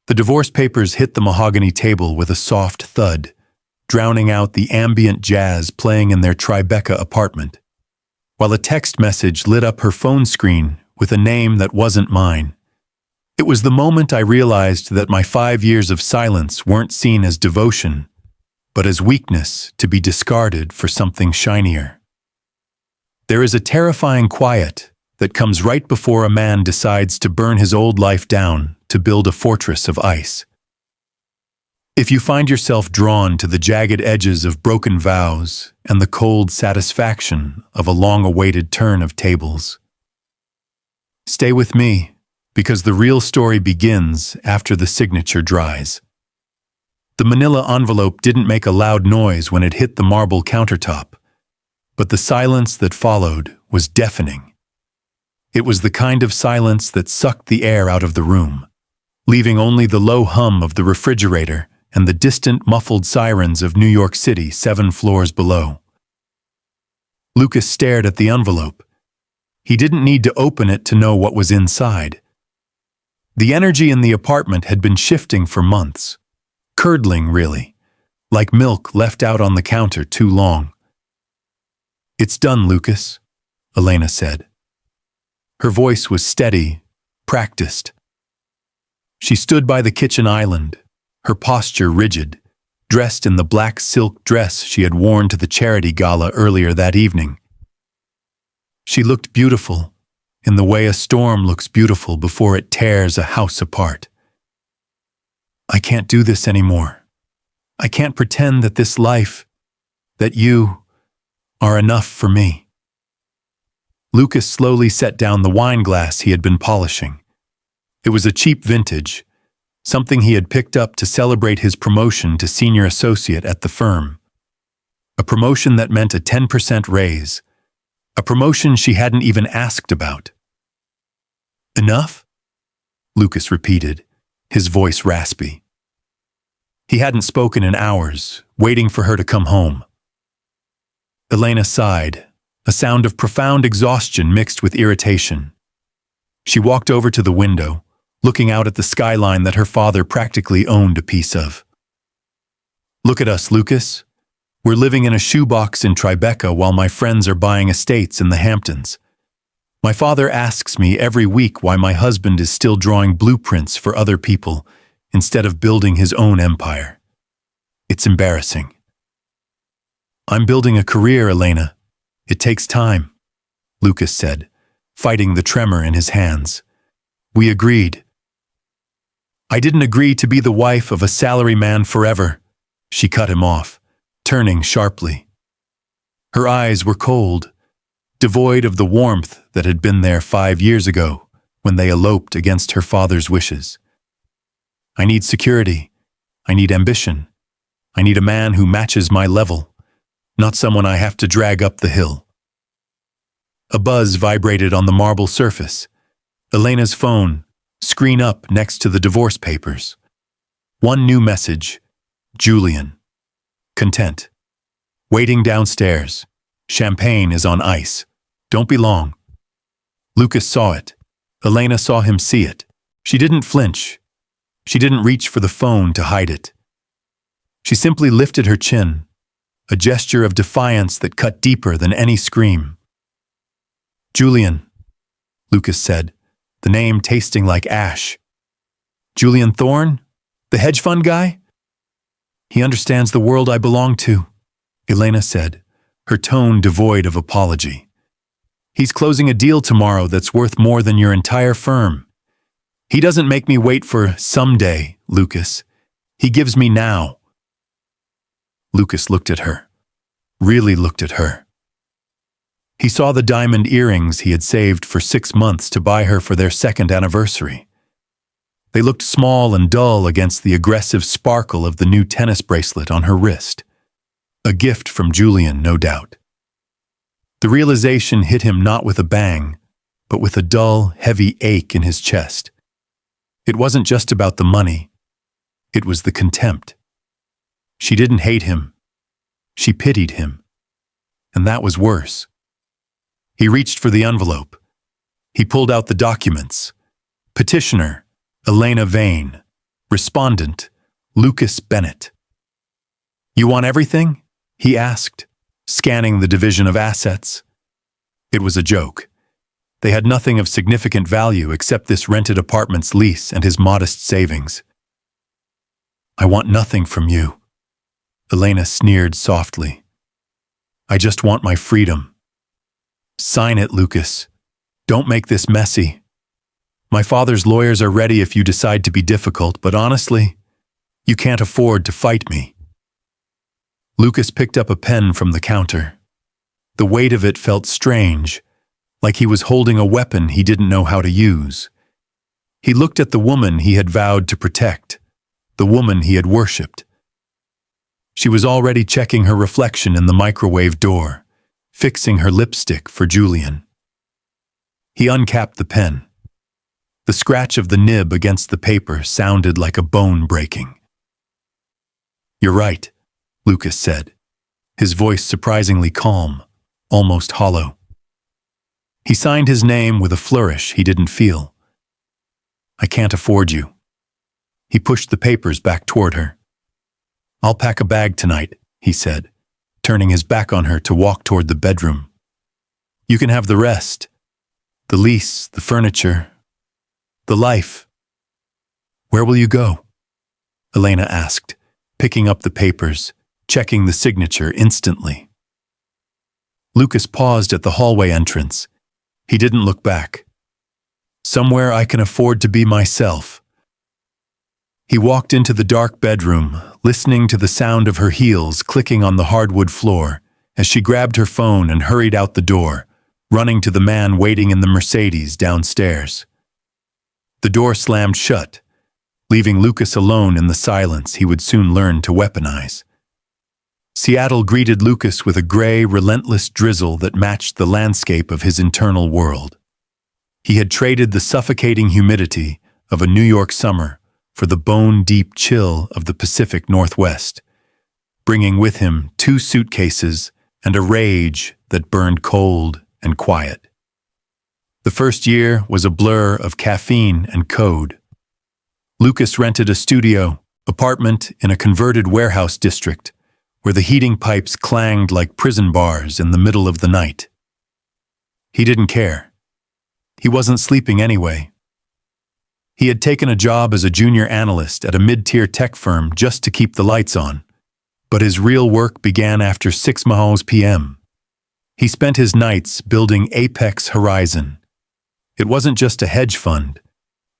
The divorce papers hit the mahogany table with a soft thud, drowning out the ambient jazz playing in their Tribeca apartment, while a text message lit up her phone screen with a name that wasn't mine. It was the moment I realized that my 5 years of silence weren't seen as devotion, but as weakness to be discarded for something shinier. There is a terrifying quiet that comes right before a man decides to burn his old life down to build a fortress of ice. If you find yourself drawn to the jagged edges of broken vows and the cold satisfaction of a long-awaited turn of tables, stay with me, because the real story begins after the signature dries. The manila envelope didn't make a loud noise when it hit the marble countertop, but the silence that followed was deafening. It was the kind of silence that sucked the air out of the room, leaving only the low hum of the refrigerator and the distant muffled sirens of New York City 7 floors below. Lucas stared at the envelope. He didn't need to open it to know what was inside. The energy in the apartment had been shifting for months, curdling really, like milk left out on the counter too long. "It's done, Lucas," Elena said. Her voice was steady, practiced. She stood by the kitchen island, her posture rigid, dressed in the black silk dress she had worn to the charity gala earlier that evening. She looked beautiful, in the way a storm looks beautiful before it tears a house apart. "I can't do this anymore. I can't pretend that this life, that you, are enough for me." Lucas slowly set down the wine glass he had been polishing. It was a cheap vintage, something he had picked up to celebrate his promotion to senior associate at the firm. A promotion that meant a 10% raise, a promotion she hadn't even asked about. "Enough?" Lucas repeated, his voice raspy. He hadn't spoken in hours, waiting for her to come home. Elena sighed, a sound of profound exhaustion mixed with irritation. She walked over to the window, looking out at the skyline that her father practically owned a piece of. "Look at us, Lucas. We're living in a shoebox in Tribeca while my friends are buying estates in the Hamptons. My father asks me every week why my husband is still drawing blueprints for other people instead of building his own empire. It's embarrassing." "I'm building a career, Elena. It takes time," Lucas said, fighting the tremor in his hands. "We agreed." "I didn't agree to be the wife of a salaryman forever," she cut him off, turning sharply. Her eyes were cold, devoid of the warmth that had been there 5 years ago when they eloped against her father's wishes. "I need security. I need ambition. I need a man who matches my level, not someone I have to drag up the hill." A buzz vibrated on the marble surface. Elena's phone, screen up next to the divorce papers. One new message: Julian. Content. Waiting downstairs. Champagne is on ice. Don't be long. Lucas saw it. Elena saw him see it. She didn't flinch. She didn't reach for the phone to hide it. She simply lifted her chin, a gesture of defiance that cut deeper than any scream. "Julian," Lucas said, the name tasting like ash. "Julian Thorne? The hedge fund guy?" "He understands the world I belong to," Elena said, her tone devoid of apology. "He's closing a deal tomorrow that's worth more than your entire firm. He doesn't make me wait for someday, Lucas. He gives me now." Lucas looked at her, really looked at her. He saw the diamond earrings he had saved for 6 months to buy her for their 2nd anniversary. They looked small and dull against the aggressive sparkle of the new tennis bracelet on her wrist. A gift from Julian, no doubt. The realization hit him not with a bang, but with a dull, heavy ache in his chest. It wasn't just about the money. It was the contempt. She didn't hate him. She pitied him. And that was worse. He reached for the envelope. He pulled out the documents. Petitioner, Elena Vane. Respondent, Lucas Bennett. You want everything? He asked, scanning the division of assets. It was a joke. They had nothing of significant value except this rented apartment's lease and his modest savings. I want nothing from you, Elena sneered softly. I just want my freedom. Sign it, Lucas. Don't make this messy. My father's lawyers are ready if you decide to be difficult, but honestly, you can't afford to fight me. Lucas picked up a pen from the counter. The weight of it felt strange, like he was holding a weapon he didn't know how to use. He looked at the woman he had vowed to protect, the woman he had worshipped. She was already checking her reflection in the microwave door, fixing her lipstick for Julian. He uncapped the pen. The scratch of the nib against the paper sounded like a bone breaking. You're right, Lucas said, his voice surprisingly calm, almost hollow. He signed his name with a flourish he didn't feel. I can't afford you. He pushed the papers back toward her. I'll pack a bag tonight, he said, turning his back on her to walk toward the bedroom. You can have the rest. The lease, the furniture, the life. Where will you go? Elena asked, picking up the papers, checking the signature instantly. Lucas paused at the hallway entrance. He didn't look back. Somewhere I can afford to be myself. He walked into the dark bedroom, listening to the sound of her heels clicking on the hardwood floor as she grabbed her phone and hurried out the door, running to the man waiting in the Mercedes downstairs. The door slammed shut, leaving Lucas alone in the silence he would soon learn to weaponize. Seattle greeted Lucas with a gray, relentless drizzle that matched the landscape of his internal world. He had traded the suffocating humidity of a New York summer for the bone-deep chill of the Pacific Northwest, bringing with him 2 suitcases and a rage that burned cold and quiet. The first year was a blur of caffeine and code. Lucas rented a studio apartment in a converted warehouse district where the heating pipes clanged like prison bars in the middle of the night. He didn't care. He wasn't sleeping anyway. He had taken a job as a junior analyst at a mid-tier tech firm just to keep the lights on, but his real work began after 6 p.m. He spent his nights building Apex Horizon. It wasn't just a hedge fund.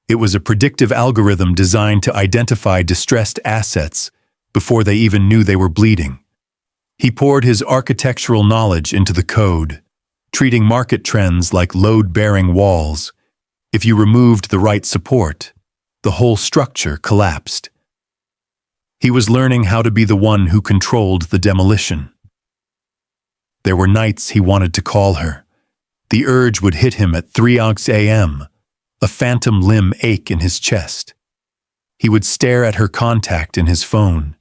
It was a predictive algorithm designed to identify distressed assets before they even knew they were bleeding. He poured his architectural knowledge into the code, treating market trends like load-bearing walls. If you removed the right support, the whole structure collapsed. He was learning how to be the one who controlled the demolition. There were nights he wanted to call her. The urge would hit him at 3 a.m., a phantom limb ache in his chest. He would stare at her contact in his phone,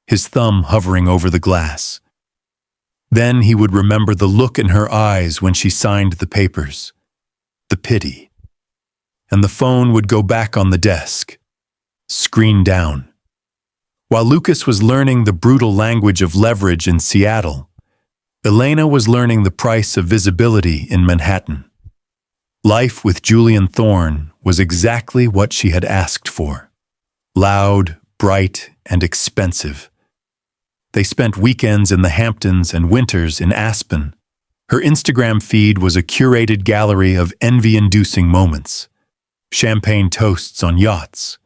his thumb hovering over the glass. Then he would remember the look in her eyes when she signed the papers, the pity. And the phone would go back on the desk, screen down. While Lucas was learning the brutal language of leverage in Seattle, Elena was learning the price of visibility in Manhattan. Life with Julian Thorne was exactly what she had asked for. Loud, bright, and expensive. They spent weekends in the Hamptons and winters in Aspen. Her Instagram feed was a curated gallery of envy-inducing moments. Champagne toasts on yachts,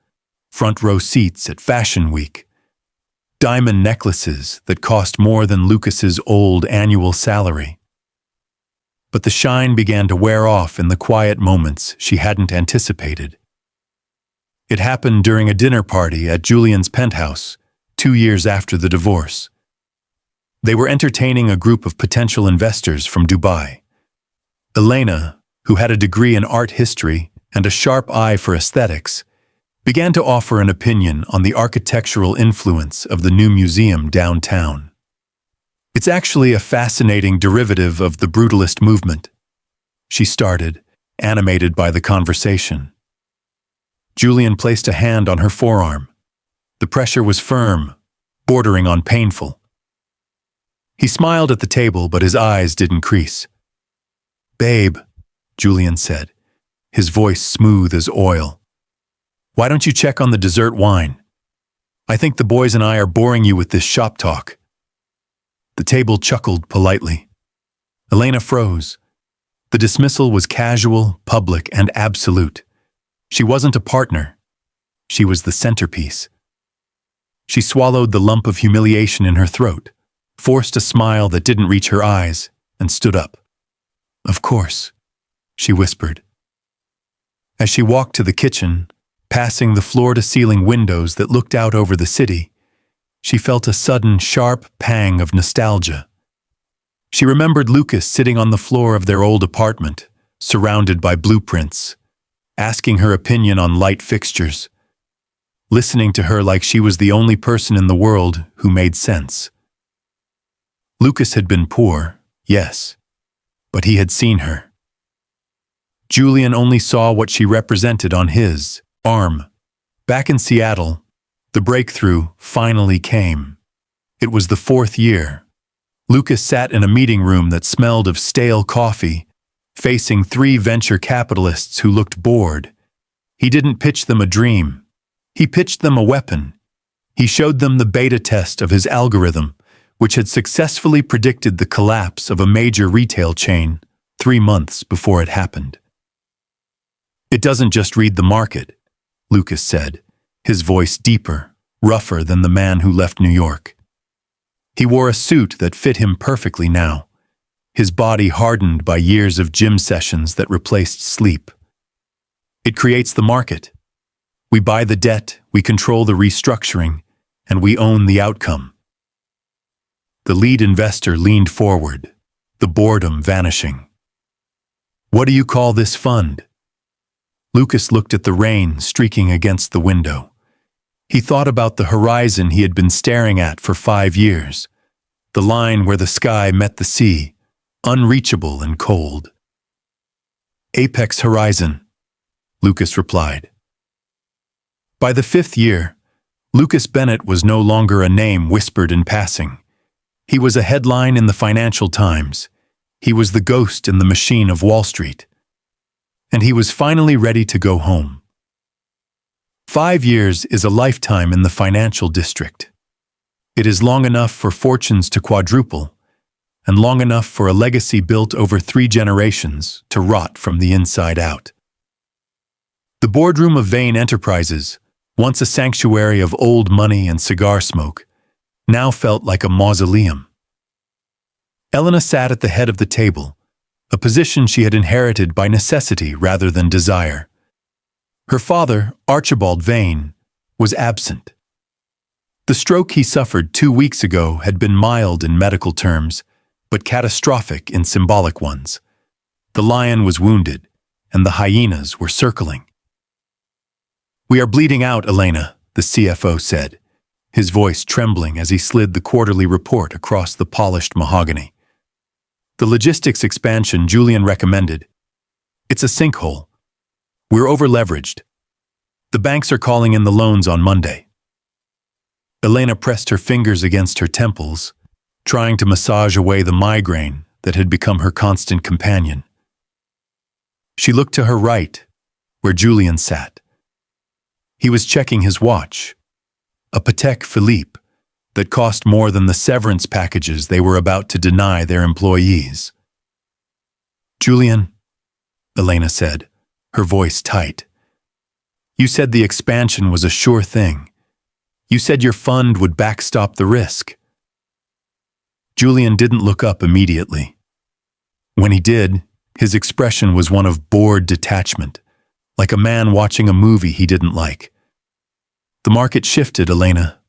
front row seats at Fashion Week, diamond necklaces that cost more than Lucas's old annual salary. But the shine began to wear off in the quiet moments she hadn't anticipated. It happened during a dinner party at Julian's penthouse, 2 years after the divorce. They were entertaining a group of potential investors from Dubai. Elena, who had a degree in art history and a sharp eye for aesthetics, began to offer an opinion on the architectural influence of the new museum downtown. It's actually a fascinating derivative of the brutalist movement, she started, animated by the conversation. Julian placed a hand on her forearm. The pressure was firm, bordering on painful. He smiled at the table, but his eyes didn't crease. "Babe," Julian said, his voice smooth as oil. "Why don't you check on the dessert wine? I think the boys and I are boring you with this shop talk." The table chuckled politely. Elena froze. The dismissal was casual, public, and absolute. She wasn't a partner. She was the centerpiece. She swallowed the lump of humiliation in her throat, forced a smile that didn't reach her eyes, and stood up. "Of course," she whispered. As she walked to the kitchen, passing the floor-to-ceiling windows that looked out over the city, she felt a sudden, sharp pang of nostalgia. She remembered Lucas sitting on the floor of their old apartment, surrounded by blueprints, asking her opinion on light fixtures, listening to her like she was the only person in the world who made sense. Lucas had been poor, yes, but he had seen her. Julian only saw what she represented on his arm. Back in Seattle, the breakthrough finally came. It was the 4th year. Lucas sat in a meeting room that smelled of stale coffee, facing 3 venture capitalists who looked bored. He didn't pitch them a dream. He pitched them a weapon. He showed them the beta test of his algorithm, which had successfully predicted the collapse of a major retail chain 3 months before it happened. "It doesn't just read the market," Lucas said, his voice deeper, rougher than the man who left New York. He wore a suit that fit him perfectly now, his body hardened by years of gym sessions that replaced sleep. "It creates the market. We buy the debt, we control the restructuring, and we own the outcome." The lead investor leaned forward, the boredom vanishing. "What do you call this fund?" Lucas looked at the rain streaking against the window. He thought about the horizon he had been staring at for 5 years, the line where the sky met the sea, unreachable and cold. "Apex Horizon," Lucas replied. By the 5th year, Lucas Bennett was no longer a name whispered in passing. He was a headline in the Financial Times. He was the ghost in the machine of Wall Street. And he was finally ready to go home. 5 years is a lifetime in the financial district. It is long enough for fortunes to quadruple, and long enough for a legacy built over 3 generations to rot from the inside out. The boardroom of Vane Enterprises, once a sanctuary of old money and cigar smoke, now felt like a mausoleum. Elena sat at the head of the table, a position she had inherited by necessity rather than desire. Her father, Archibald Vane, was absent. The stroke he suffered 2 weeks ago had been mild in medical terms, but catastrophic in symbolic ones. The lion was wounded, and the hyenas were circling. "We are bleeding out, Elena," the CFO said, his voice trembling as he slid the quarterly report across the polished mahogany. The logistics expansion Julian recommended. "It's a sinkhole. We're over-leveraged. The banks are calling in the loans on Monday." Elena pressed her fingers against her temples, trying to massage away the migraine that had become her constant companion. She looked to her right, where Julian sat. He was checking his watch, a Patek Philippe that cost more than the severance packages they were about to deny their employees. "Julian," Elena said, her voice tight, "you said the expansion was a sure thing. You said your fund would backstop the risk." Julian didn't look up immediately. When he did, his expression was one of bored detachment, like a man watching a movie he didn't like. "The market shifted, Elena.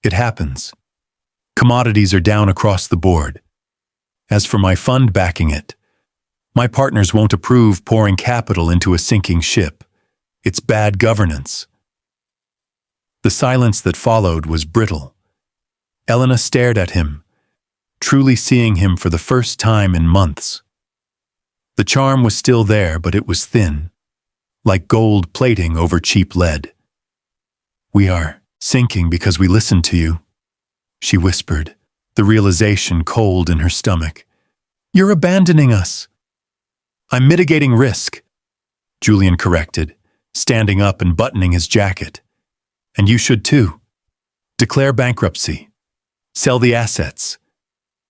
It happens. Commodities are down across the board. As for my fund backing it, my partners won't approve pouring capital into a sinking ship. It's bad governance." The silence that followed was brittle. Elena stared at him, truly seeing him for the first time in months. The charm was still there, but it was thin, like gold plating over cheap lead. "We are Sinking because we listened to you, she whispered, the realization cold in her stomach. You're abandoning us. I'm mitigating risk, Julian corrected, standing up and buttoning his jacket. And you should too. Declare bankruptcy. Sell the assets.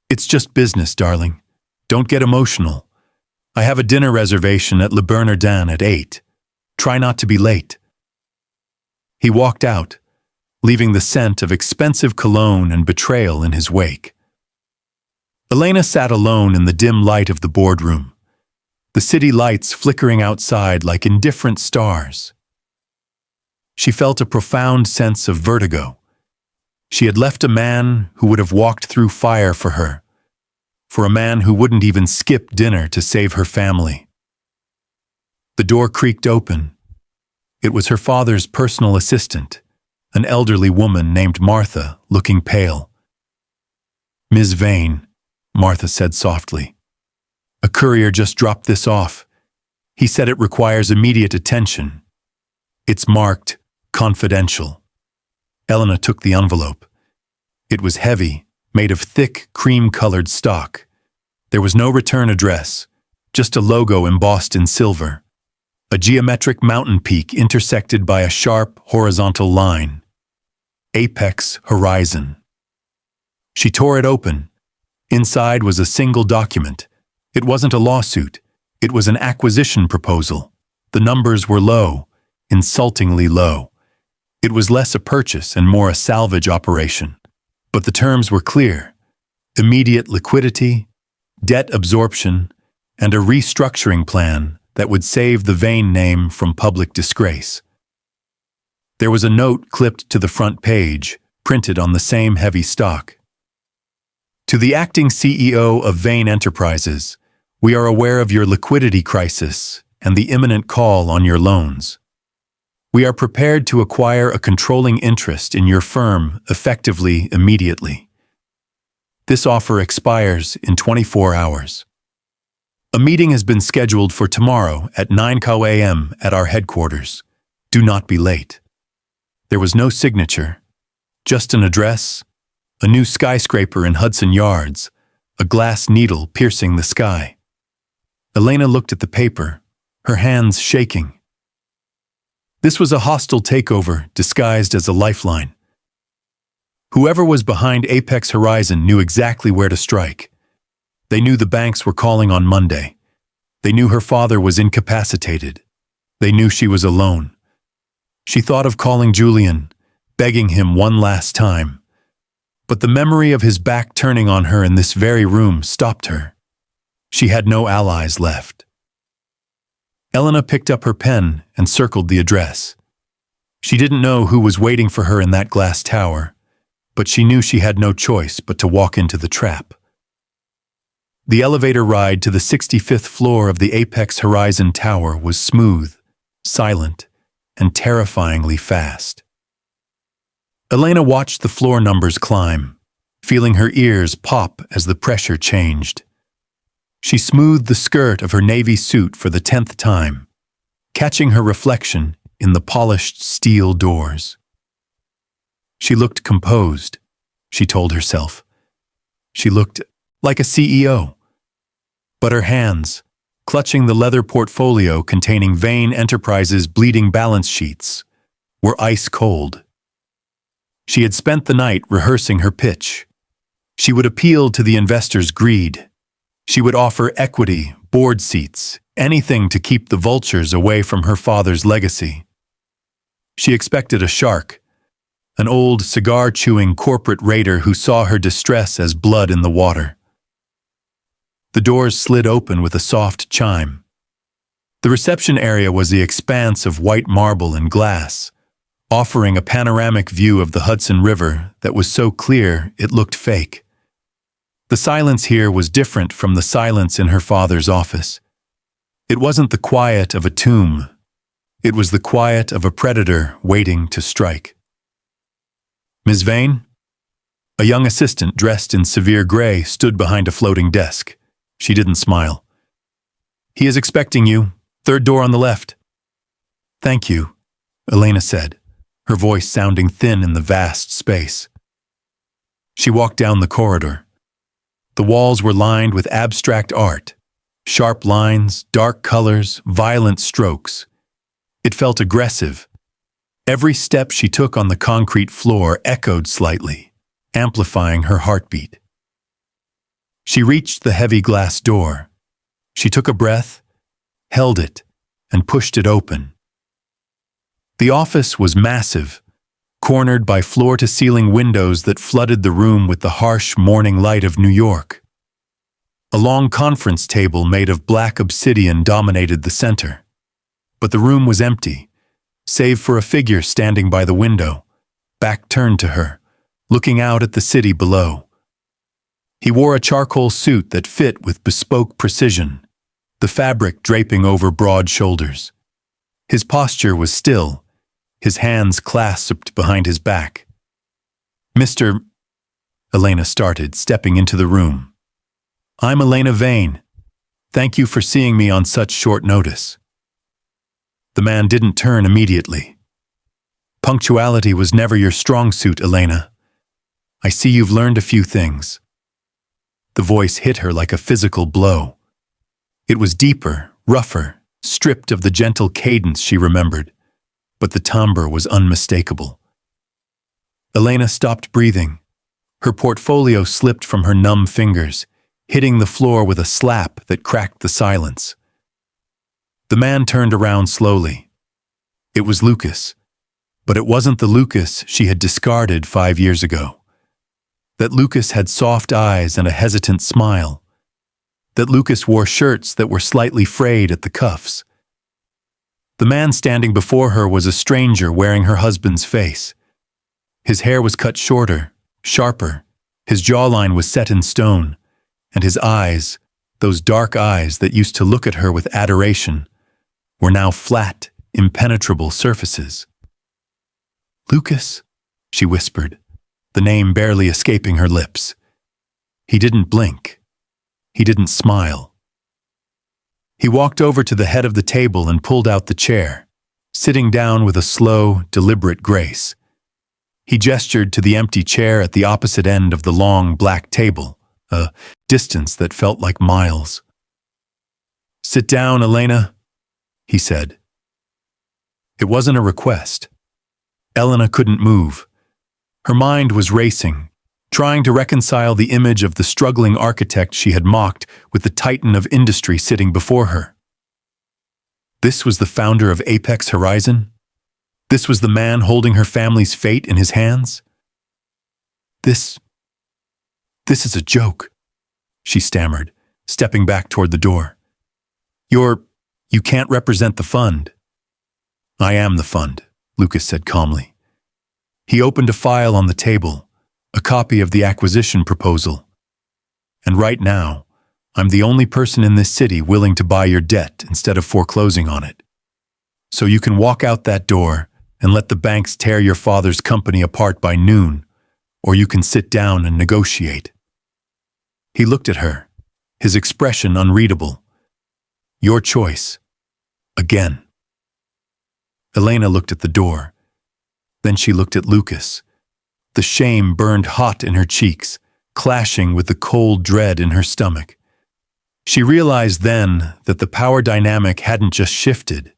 It's just business, darling. Don't get emotional. I have a dinner reservation at Le Bernardin at 8. Try not to be late. He walked out, leaving the scent of expensive cologne and betrayal in his wake. Elena sat alone in the dim light of the boardroom, the city lights flickering outside like indifferent stars. She felt a profound sense of vertigo. She had left a man who would have walked through fire for her, for a man who wouldn't even skip dinner to save her family. The door creaked open. It was her father's personal assistant, an elderly woman named Martha, looking pale. Ms. Vane, Martha said softly. A courier just dropped this off. He said it requires immediate attention. It's marked confidential. Elena took the envelope. It was heavy, made of thick, cream-colored stock. There was no return address, just a logo embossed in silver. A geometric mountain peak intersected by a sharp, horizontal line. Apex Horizon. She tore it open. Inside was a single document. It wasn't a lawsuit. It was an acquisition proposal. The numbers were low, insultingly low. It was less a purchase and more a salvage operation. But the terms were clear. Immediate liquidity, debt absorption, and a restructuring plan that would save the Vane name from public disgrace. There was a note clipped to the front page, printed on the same heavy stock. To the acting CEO of Vane Enterprises, we are aware of your liquidity crisis and the imminent call on your loans. We are prepared to acquire a controlling interest in your firm effectively immediately. This offer expires in 24 hours. A meeting has been scheduled for tomorrow at 9 a.m. at our headquarters. Do not be late. There was no signature, just an address, a new skyscraper in Hudson Yards, a glass needle piercing the sky. Elena looked at the paper, her hands shaking. This was a hostile takeover disguised as a lifeline. Whoever was behind Apex Horizon knew exactly where to strike. They knew the banks were calling on Monday. They knew her father was incapacitated. They knew she was alone. She thought of calling Julian, begging him one last time. But the memory of his back turning on her in this very room stopped her. She had no allies left. Elena picked up her pen and circled the address. She didn't know who was waiting for her in that glass tower, but she knew she had no choice but to walk into the trap. The elevator ride to the 65th floor of the Apex Horizon Tower was smooth, silent, and terrifyingly fast. Elena watched the floor numbers climb, feeling her ears pop as the pressure changed. She smoothed the skirt of her navy suit for the 10th time, catching her reflection in the polished steel doors. She looked composed, she told herself. She looked like a CEO. But her hands, clutching the leather portfolio containing Vane Enterprises' bleeding balance sheets, were ice cold. She had spent the night rehearsing her pitch. She would appeal to the investors' greed. She would offer equity, board seats, anything to keep the vultures away from her father's legacy. She expected a shark, an old cigar-chewing corporate raider who saw her distress as blood in the water. The doors slid open with a soft chime. The reception area was the expanse of white marble and glass, offering a panoramic view of the Hudson River that was so clear it looked fake. The silence here was different from the silence in her father's office. It wasn't the quiet of a tomb. It was the quiet of a predator waiting to strike. Ms. Vane? A young assistant dressed in severe gray stood behind a floating desk. She didn't smile. He is expecting you. Third door on the left. Thank you, Elena said, her voice sounding thin in the vast space. She walked down the corridor. The walls were lined with abstract art, sharp lines, dark colors, violent strokes. It felt aggressive. Every step she took on the concrete floor echoed slightly, amplifying her heartbeat. She reached the heavy glass door. She took a breath, held it, and pushed it open. The office was massive, cornered by floor-to-ceiling windows that flooded the room with the harsh morning light of New York. A long conference table made of black obsidian dominated the center. But the room was empty, save for a figure standing by the window, back turned to her, looking out at the city below. He wore a charcoal suit that fit with bespoke precision, the fabric draping over broad shoulders. His posture was still, his hands clasped behind his back. "Mr. Elena started, stepping into the room. "I'm Elena Vane. Thank you for seeing me on such short notice." The man didn't turn immediately. "Punctuality was never your strong suit, Elena. I see you've learned a few things." The voice hit her like a physical blow. It was deeper, rougher, stripped of the gentle cadence she remembered, but the timbre was unmistakable. Elena stopped breathing. Her portfolio slipped from her numb fingers, hitting the floor with a slap that cracked the silence. The man turned around slowly. It was Lucas, but it wasn't the Lucas she had discarded 5 years ago. That Lucas had soft eyes and a hesitant smile. That Lucas wore shirts that were slightly frayed at the cuffs. The man standing before her was a stranger wearing her husband's face. His hair was cut shorter, sharper, his jawline was set in stone, and his eyes, those dark eyes that used to look at her with adoration, were now flat, impenetrable surfaces. "Lucas," she whispered, the name barely escaping her lips. He didn't blink. He didn't smile. He walked over to the head of the table and pulled out the chair, sitting down with a slow, deliberate grace. He gestured to the empty chair at the opposite end of the long, black table, a distance that felt like miles. "Sit down, Elena," he said. It wasn't a request. Elena couldn't move. Her mind was racing, trying to reconcile the image of the struggling architect she had mocked with the titan of industry sitting before her. This was the founder of Apex Horizon? This was the man holding her family's fate in his hands? This is a joke," she stammered, stepping back toward the door. You can't represent the fund." "I am the fund," Lucas said calmly. He opened a file on the table, a copy of the acquisition proposal. "And right now, I'm the only person in this city willing to buy your debt instead of foreclosing on it. So you can walk out that door and let the banks tear your father's company apart by noon, or you can sit down and negotiate." He looked at her, his expression unreadable. "Your choice. Again." Elena looked at the door. Then she looked at Lucas. The shame burned hot in her cheeks, clashing with the cold dread in her stomach. She realized then that the power dynamic hadn't just shifted,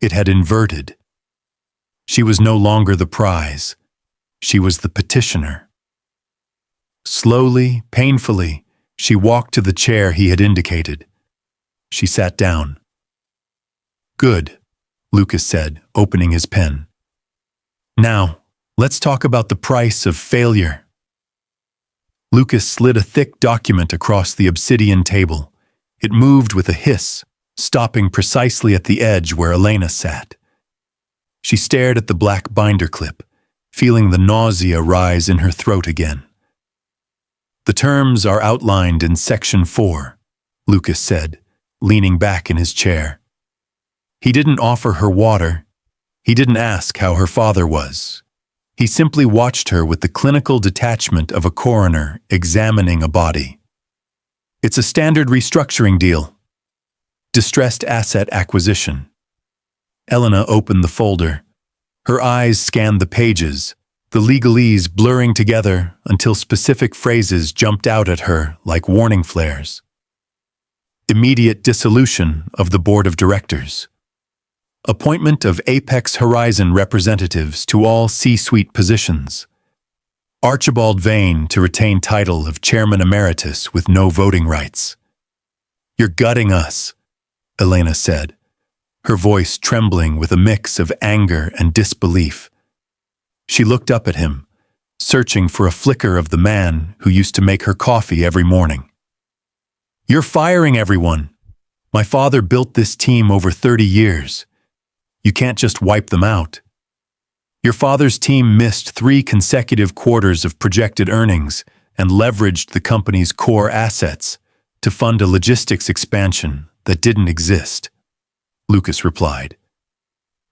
it had inverted. She was no longer the prize. She was the petitioner. Slowly, painfully, she walked to the chair he had indicated. She sat down. "Good," Lucas said, opening his pen. "Now, let's talk about the price of failure." Lucas slid a thick document across the obsidian table. It moved with a hiss, stopping precisely at the edge where Elena sat. She stared at the black binder clip, feeling the nausea rise in her throat again. "The terms are outlined in Section 4, Lucas said, leaning back in his chair. He didn't offer her water. He didn't ask how her father was. He simply watched her with the clinical detachment of a coroner examining a body. "It's a standard restructuring deal. Distressed asset acquisition." Elena opened the folder. Her eyes scanned the pages, the legalese blurring together until specific phrases jumped out at her like warning flares. Immediate dissolution of the board of directors. Appointment of Apex Horizon representatives to all C-suite positions. Archibald Vane to retain title of Chairman Emeritus with no voting rights. "You're gutting us," Elena said, her voice trembling with a mix of anger and disbelief. She looked up at him, searching for a flicker of the man who used to make her coffee every morning. "You're firing everyone. My father built this team over 30 years. You can't just wipe them out. Your father's team missed 3 consecutive quarters of projected earnings and leveraged the company's core assets to fund a logistics expansion that didn't exist," Lucas replied.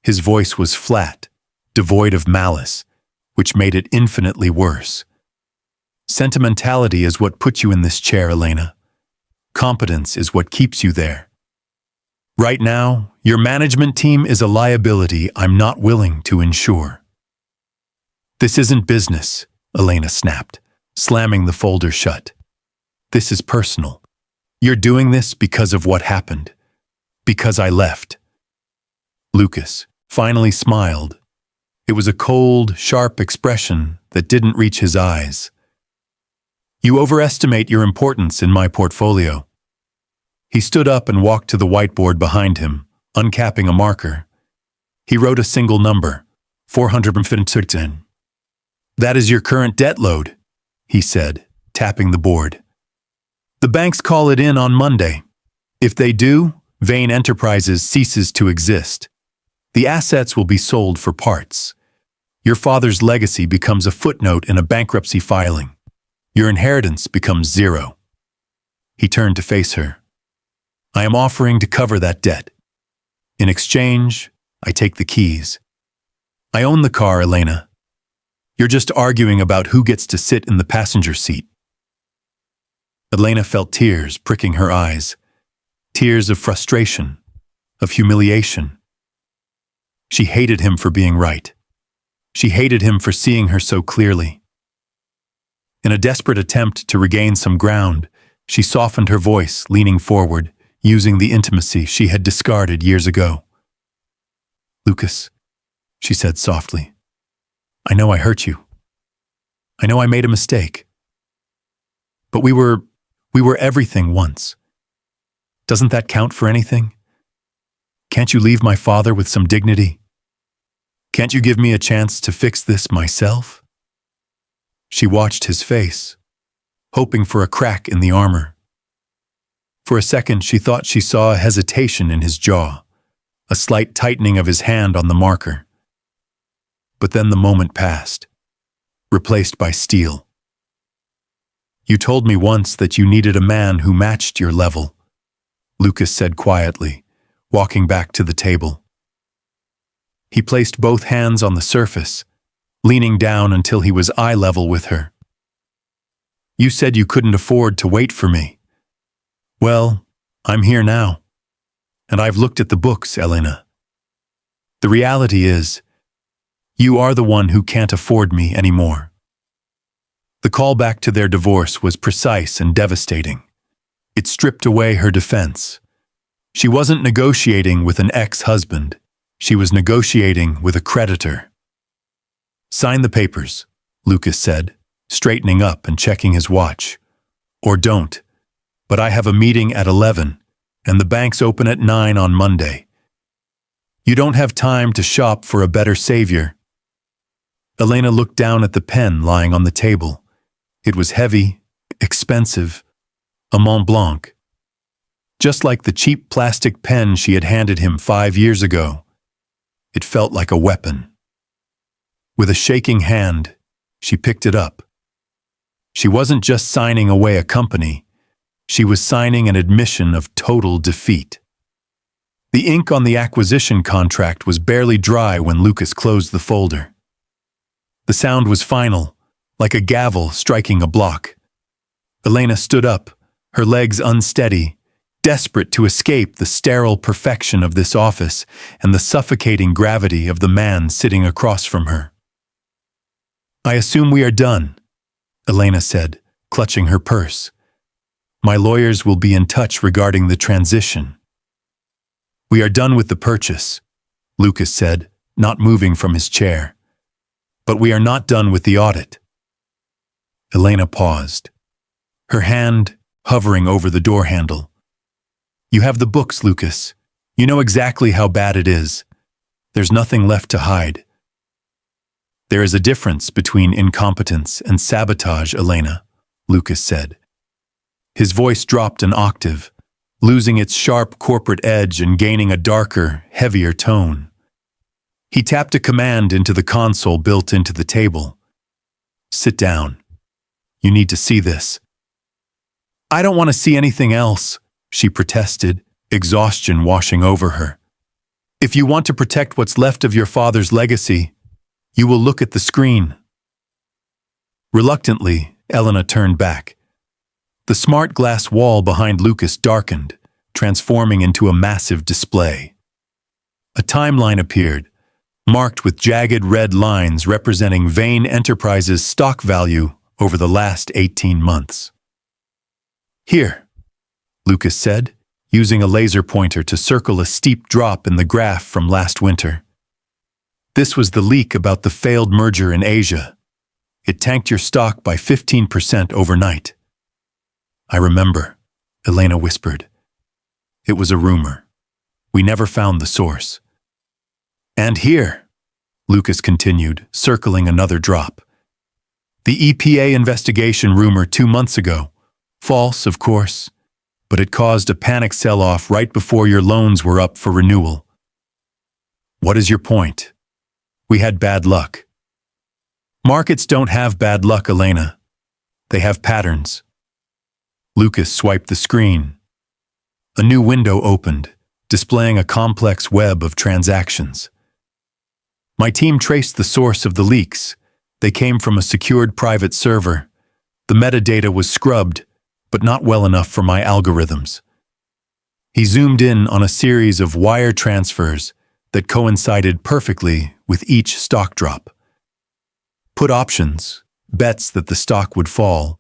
His voice was flat, devoid of malice, which made it infinitely worse. "Sentimentality is what put you in this chair, Elena. Competence is what keeps you there. Right now, your management team is a liability I'm not willing to insure." "This isn't business," Elena snapped, slamming the folder shut. "This is personal. You're doing this because of what happened. Because I left." Lucas finally smiled. It was a cold, sharp expression that didn't reach his eyes. "You overestimate your importance in my portfolio." He stood up and walked to the whiteboard behind him, uncapping a marker. He wrote a single number, 415. "That is your current debt load," he said, tapping the board. "The banks call it in on Monday. If they do, Vane Enterprises ceases to exist. The assets will be sold for parts. Your father's legacy becomes a footnote in a bankruptcy filing. Your inheritance becomes 0. He turned to face her. "I am offering to cover that debt. In exchange, I take the keys. I own the car, Elena. You're just arguing about who gets to sit in the passenger seat." Elena felt tears pricking her eyes, tears of frustration, of humiliation. She hated him for being right. She hated him for seeing her so clearly. In a desperate attempt to regain some ground, she softened her voice, leaning forward, using the intimacy she had discarded years ago. "Lucas," she said softly, "I know I hurt you. I know I made a mistake. But we were everything once. Doesn't that count for anything? Can't you leave my father with some dignity? Can't you give me a chance to fix this myself?" She watched his face, hoping for a crack in the armor. For a second, she thought she saw a hesitation in his jaw, a slight tightening of his hand on the marker. But then the moment passed, replaced by steel. "You told me once that you needed a man who matched your level," Lucas said quietly, walking back to the table. He placed both hands on the surface, leaning down until he was eye level with her. "You said you couldn't afford to wait for me. Well, I'm here now. And I've looked at the books, Elena. The reality is, you are the one who can't afford me anymore." The callback to their divorce was precise and devastating. It stripped away her defense. She wasn't negotiating with an ex-husband. She was negotiating with a creditor. "Sign the papers," Lucas said, straightening up and checking his watch. "Or don't. But I have a meeting at 11, and the banks open at 9 on Monday. You don't have time to shop for a better savior." Elena looked down at the pen lying on the table. It was heavy, expensive, a Mont Blanc. Just like the cheap plastic pen she had handed him 5 years ago, it felt like a weapon. With a shaking hand, she picked it up. She wasn't just signing away a company, she was signing an admission of total defeat. The ink on the acquisition contract was barely dry when Lucas closed the folder. The sound was final, like a gavel striking a block. Elena stood up, her legs unsteady, desperate to escape the sterile perfection of this office and the suffocating gravity of the man sitting across from her. "I assume we are done," Elena said, clutching her purse. "My lawyers will be in touch regarding the transition." "We are done with the purchase," Lucas said, not moving from his chair. "But we are not done with the audit." Elena paused, her hand hovering over the door handle. "You have the books, Lucas. You know exactly how bad it is. There's nothing left to hide." "There is a difference between incompetence and sabotage, Elena," Lucas said. His voice dropped an octave, losing its sharp corporate edge and gaining a darker, heavier tone. He tapped a command into the console built into the table. "Sit down. You need to see this." "I don't want to see anything else," she protested, exhaustion washing over her. "If you want to protect what's left of your father's legacy, you will look at the screen." Reluctantly, Elena turned back. The smart glass wall behind Lucas darkened, transforming into a massive display. A timeline appeared, marked with jagged red lines representing Vane Enterprises' stock value over the last 18 months. "Here," Lucas said, using a laser pointer to circle a steep drop in the graph from last winter. "This was the leak about the failed merger in Asia. It tanked your stock by 15% overnight." "I remember," Elena whispered. "It was a rumor. We never found the source." "And here," Lucas continued, circling another drop. "The EPA investigation rumor 2 months ago. False, of course, but it caused a panic sell-off right before your loans were up for renewal." "What is your point?" "We had bad luck." "Markets don't have bad luck, Elena. They have patterns." Lucas swiped the screen. A new window opened, displaying a complex web of transactions. "My team traced the source of the leaks. They came from a secured private server. The metadata was scrubbed, but not well enough for my algorithms." He zoomed in on a series of wire transfers that coincided perfectly with each stock drop. Put options, bets that the stock would fall,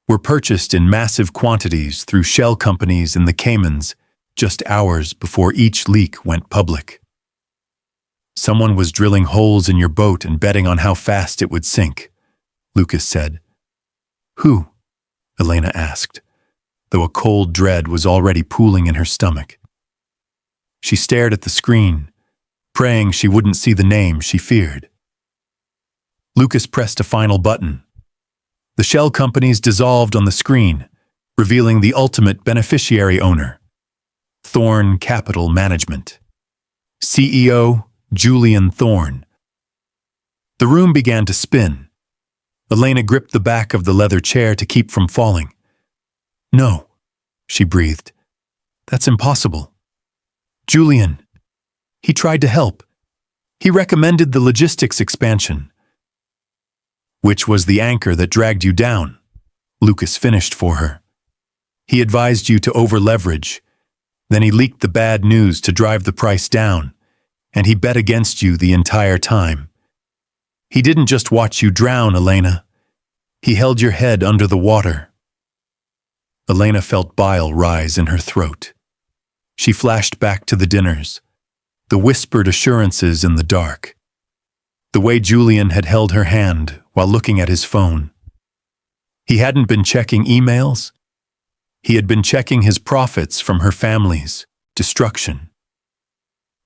were purchased in massive quantities through shell companies in the Caymans just hours before each leak went public. "Someone was drilling holes in your boat and betting on how fast it would sink," Lucas said. "Who?" Elena asked, though a cold dread was already pooling in her stomach. She stared at the screen, praying she wouldn't see the name she feared. Lucas pressed a final button. The shell companies dissolved on the screen, revealing the ultimate beneficiary owner, Thorne Capital Management. CEO Julian Thorne. The room began to spin. Elena gripped the back of the leather chair to keep from falling. "No," she breathed. "That's impossible. Julian, he tried to help. He recommended the logistics expansion." "Which was the anchor that dragged you down," Lucas finished for her. "He advised you to over-leverage. Then he leaked the bad news to drive the price down, and he bet against you the entire time. He didn't just watch you drown, Elena. He held your head under the water." Elena felt bile rise in her throat. She flashed back to the dinners, the whispered assurances in the dark, the way Julian had held her hand while looking at his phone. He hadn't been checking emails. He had been checking his profits from her family's destruction.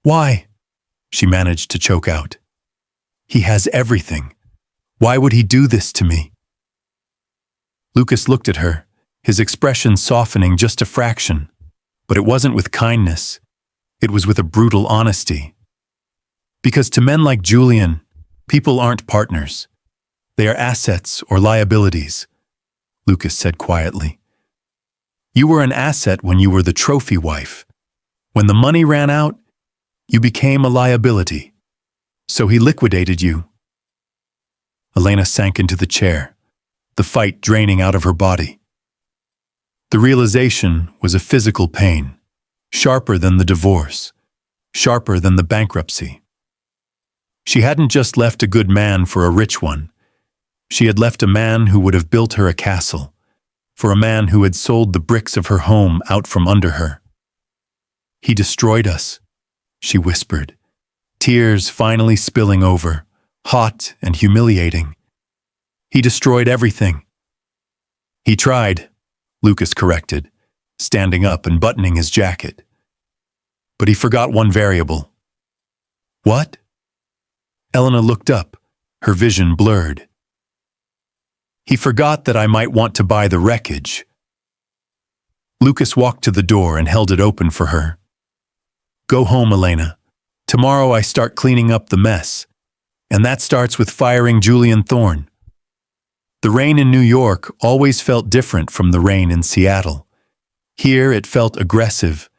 "Why?" she managed to choke out. "He has everything. Why would he do this to me?" Lucas looked at her, his expression softening just a fraction, but it wasn't with kindness. It was with a brutal honesty. "Because to men like Julian, people aren't partners. They are assets or liabilities," Lucas said quietly. "You were an asset when you were the trophy wife. When the money ran out, you became a liability. So he liquidated you." Elena sank into the chair, the fight draining out of her body. The realization was a physical pain, sharper than the divorce, sharper than the bankruptcy. She hadn't just left a good man for a rich one. She had left a man who would have built her a castle, for a man who had sold the bricks of her home out from under her. "He destroyed us," she whispered, tears finally spilling over, hot and humiliating. "He destroyed everything." "He tried," Lucas corrected, standing up and buttoning his jacket. "But he forgot one variable." "What?" Elena looked up, her vision blurred. "He forgot that I might want to buy the wreckage." Lucas walked to the door and held it open for her. "Go home, Elena. Tomorrow I start cleaning up the mess. And that starts with firing Julian Thorne." The rain in New York always felt different from the rain in Seattle. Here it felt aggressive,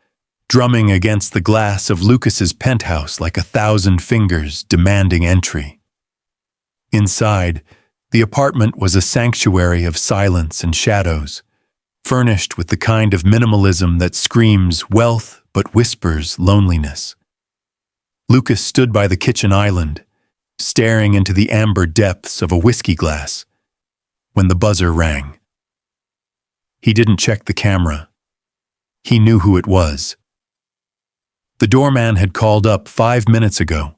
drumming against the glass of Lucas's penthouse like 1,000 fingers demanding entry. Inside, the apartment was a sanctuary of silence and shadows, furnished with the kind of minimalism that screams wealth but whispers loneliness. Lucas stood by the kitchen island, staring into the amber depths of a whiskey glass, when the buzzer rang. He didn't check the camera. He knew who it was. The doorman had called up 5 minutes ago,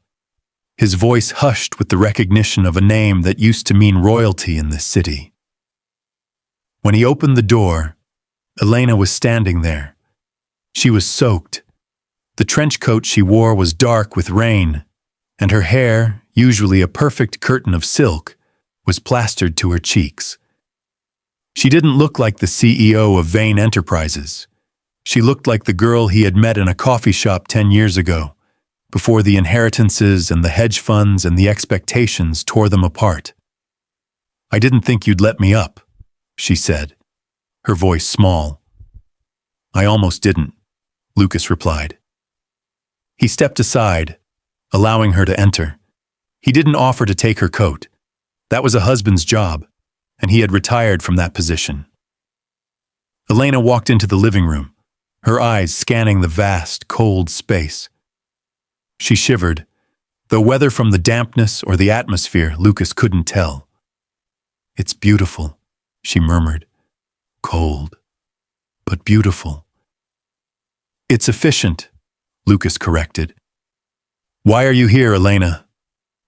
his voice hushed with the recognition of a name that used to mean royalty in this city. When he opened the door, Elena was standing there. She was soaked. The trench coat she wore was dark with rain, and her hair, usually a perfect curtain of silk, was plastered to her cheeks. She didn't look like the CEO of Vane Enterprises. She looked like the girl he had met in a coffee shop 10 years ago, before the inheritances and the hedge funds and the expectations tore them apart. "I didn't think you'd let me up," she said, her voice small. "I almost didn't," Lucas replied. He stepped aside, allowing her to enter. He didn't offer to take her coat. That was a husband's job, and he had retired from that position. Elena walked into the living room, her eyes scanning the vast, cold space. She shivered, though whether from the dampness or the atmosphere, Lucas couldn't tell. "It's beautiful," she murmured. "Cold, but beautiful." "It's efficient," Lucas corrected. "Why are you here, Elena?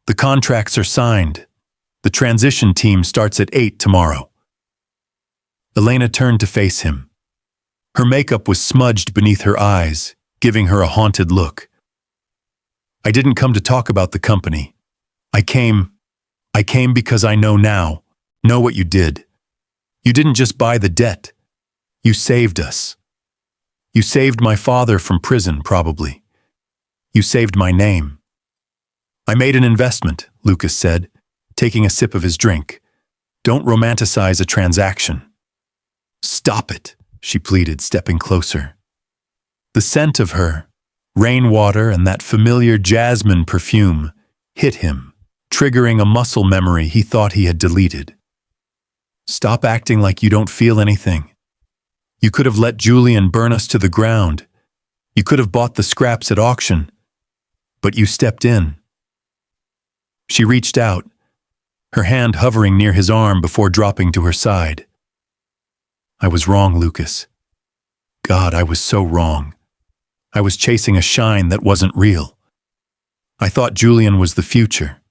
The contracts are signed. The transition team starts at 8 tomorrow." Elena turned to face him. Her makeup was smudged beneath her eyes, giving her a haunted look. "I didn't come to talk about the company. I came because I know what you did. You didn't just buy the debt. You saved us. You saved my father from prison, probably. You saved my name." "I made an investment," Lucas said, taking a sip of his drink. "Don't romanticize a transaction." "Stop it," she pleaded, stepping closer. The scent of her, rainwater and that familiar jasmine perfume, hit him, triggering a muscle memory he thought he had deleted. "Stop acting like you don't feel anything. You could have let Julian burn us to the ground. You could have bought the scraps at auction. But you stepped in." She reached out, her hand hovering near his arm before dropping to her side. "I was wrong, Lucas. God, I was so wrong. I was chasing a shine that wasn't real. I thought Julian was the future,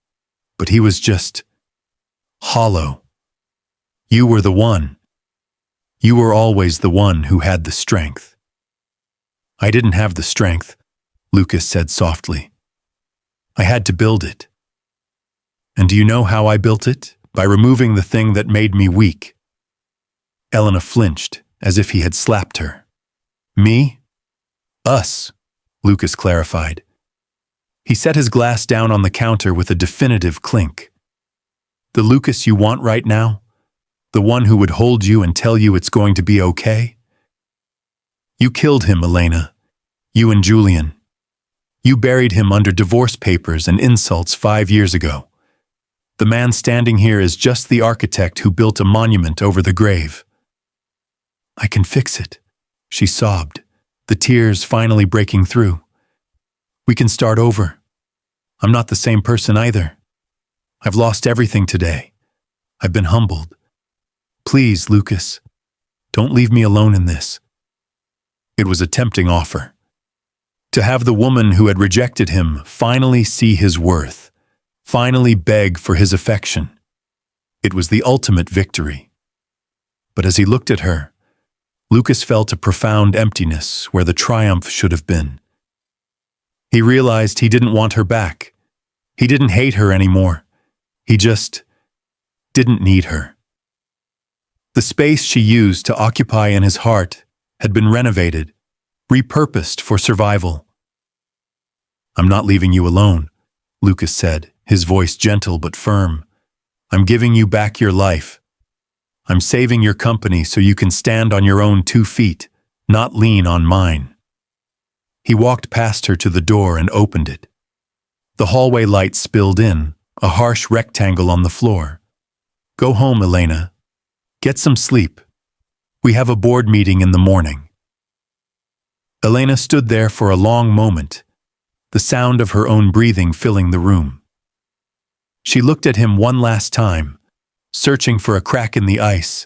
but he was just hollow. You were the one. You were always the one who had the strength." "I didn't have the strength," Lucas said softly. "I had to build it. And do you know how I built it? By removing the thing that made me weak." Elena flinched, as if he had slapped her. "Me?" "Us," Lucas clarified. He set his glass down on the counter with a definitive clink. "The Lucas you want right now? The one who would hold you and tell you it's going to be okay? You killed him, Elena. You and Julian. You buried him under divorce papers and insults 5 years ago. The man standing here is just the architect who built a monument over the grave." I can fix it, she sobbed, the tears finally breaking through. We can start over. I'm not the same person either. I've lost everything today. I've been humbled. Please, Lucas, don't leave me alone in this. It was a tempting offer. To have the woman who had rejected him finally see his worth, finally beg for his affection. It was the ultimate victory. But as he looked at her, Lucas felt a profound emptiness where the triumph should have been. He realized he didn't want her back. He didn't hate her anymore. He just didn't need her. The space she used to occupy in his heart had been renovated, repurposed for survival. I'm not leaving you alone, Lucas said, his voice gentle but firm. I'm giving you back your life. I'm saving your company so you can stand on your own 2 feet, not lean on mine. He walked past her to the door and opened it. The hallway light spilled in, a harsh rectangle on the floor. Go home, Elena. Get some sleep. We have a board meeting in the morning. Elena stood there for a long moment, the sound of her own breathing filling the room. She looked at him one last time, searching for a crack in the ice,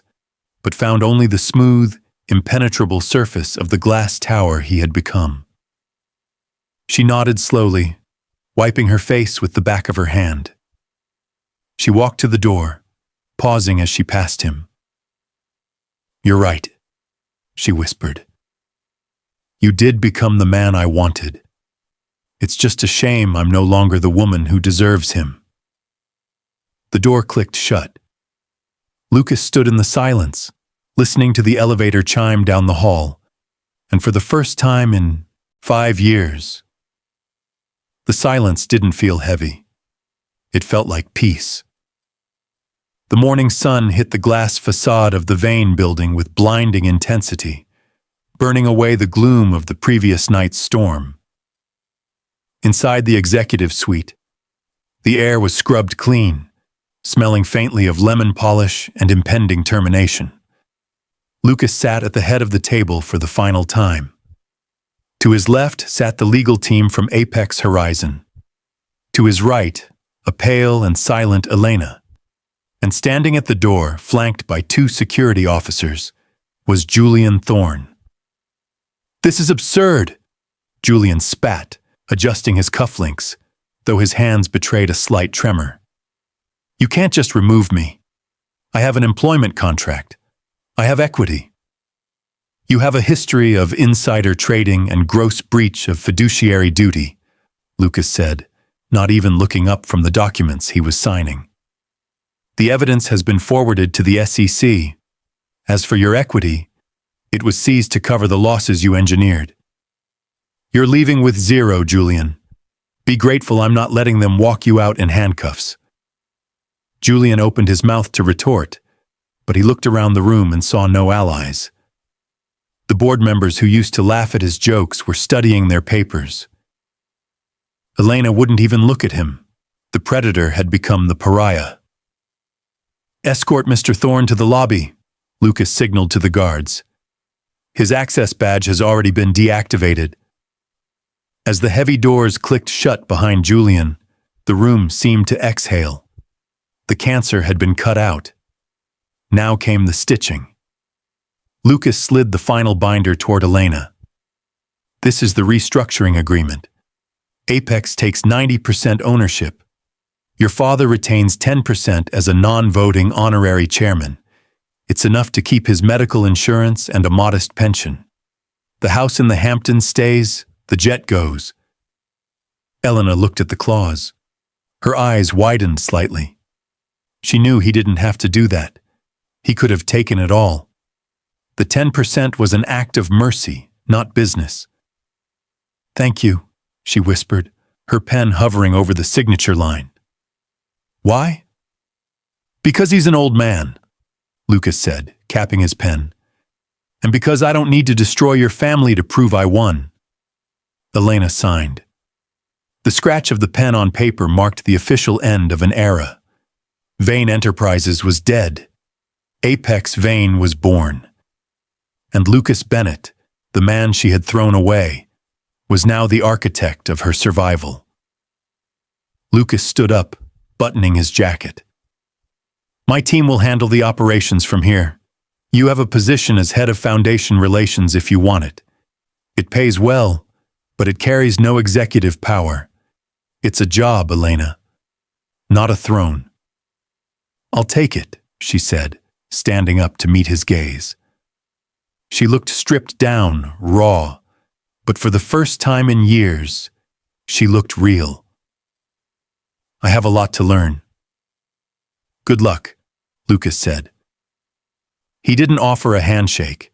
but found only the smooth, impenetrable surface of the glass tower he had become. She nodded slowly, wiping her face with the back of her hand. She walked to the door, pausing as she passed him. You're right, she whispered. You did become the man I wanted. It's just a shame I'm no longer the woman who deserves him. The door clicked shut. Lucas stood in the silence, listening to the elevator chime down the hall, and for the first time in 5 years, the silence didn't feel heavy. It felt like peace. The morning sun hit the glass facade of the Vane building with blinding intensity, burning away the gloom of the previous night's storm. Inside the executive suite, the air was scrubbed clean, smelling faintly of lemon polish and impending termination. Lucas sat at the head of the table for the final time. To his left sat the legal team from Apex Horizon. To his right, a pale and silent Elena. And standing at the door, flanked by 2 security officers, was Julian Thorne. This is absurd, Julian spat, adjusting his cufflinks, though his hands betrayed a slight tremor. You can't just remove me. I have an employment contract. I have equity. You have a history of insider trading and gross breach of fiduciary duty, Lucas said, not even looking up from the documents he was signing. The evidence has been forwarded to the SEC. As for your equity, it was seized to cover the losses you engineered. You're leaving with 0, Julian. Be grateful I'm not letting them walk you out in handcuffs. Julian opened his mouth to retort, but he looked around the room and saw no allies. The board members who used to laugh at his jokes were studying their papers. Elena wouldn't even look at him. The predator had become the pariah. Escort Mr. Thorne to the lobby, Lucas signaled to the guards. His access badge has already been deactivated. As the heavy doors clicked shut behind Julian, the room seemed to exhale. The cancer had been cut out. Now came the stitching. Lucas slid the final binder toward Elena. This is the restructuring agreement. Apex takes 90% ownership. Your father retains 10% as a non-voting honorary chairman. It's enough to keep his medical insurance and a modest pension. The house in the Hamptons stays, the jet goes. Elena looked at the clause. Her eyes widened slightly. She knew he didn't have to do that. He could have taken it all. The 10% was an act of mercy, not business. Thank you, she whispered, her pen hovering over the signature line. Why? Because he's an old man, Lucas said, capping his pen. And because I don't need to destroy your family to prove I won. Elena signed. The scratch of the pen on paper marked the official end of an era. Vane Enterprises was dead. Apex Vane was born. And Lucas Bennett, the man she had thrown away, was now the architect of her survival. Lucas stood up, buttoning his jacket. "My team will handle the operations from here. You have a position as head of foundation relations if you want it. It pays well, but it carries no executive power. It's a job, Elena, not a throne." "I'll take it," she said, standing up to meet his gaze. She looked stripped down, raw, but for the first time in years, she looked real. "I have a lot to learn." "Good luck," Lucas said. He didn't offer a handshake.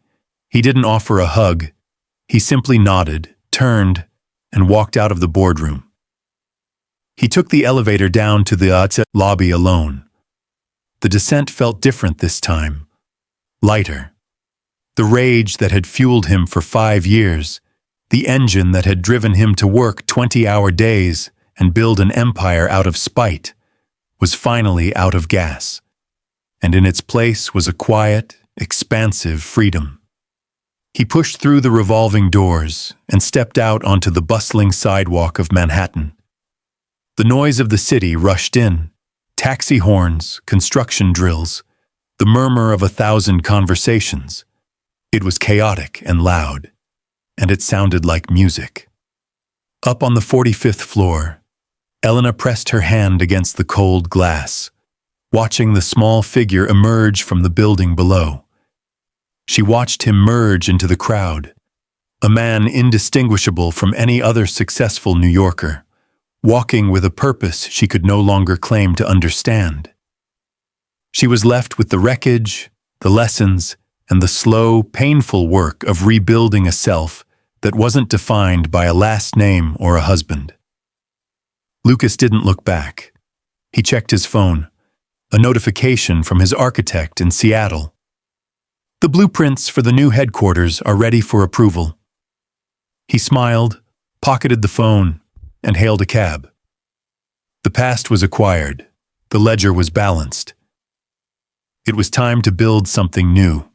He didn't offer a hug. He simply nodded, turned, and walked out of the boardroom. He took the elevator down to the lobby alone. The descent felt different this time, lighter. The rage that had fueled him for 5 years, the engine that had driven him to work 20-hour days and build an empire out of spite, was finally out of gas. And in its place was a quiet, expansive freedom. He pushed through the revolving doors and stepped out onto the bustling sidewalk of Manhattan. The noise of the city rushed in, taxi horns, construction drills, the murmur of 1,000 conversations. It was chaotic and loud, and it sounded like music. Up on the 45th floor, Elena pressed her hand against the cold glass, watching the small figure emerge from the building below. She watched him merge into the crowd, a man indistinguishable from any other successful New Yorker, walking with a purpose she could no longer claim to understand. She was left with the wreckage, the lessons, and the slow, painful work of rebuilding a self that wasn't defined by a last name or a husband. Lucas didn't look back. He checked his phone, a notification from his architect in Seattle. "The blueprints for the new headquarters are ready for approval." He smiled, pocketed the phone, and hailed a cab. The past was acquired. The ledger was balanced. It was time to build something new.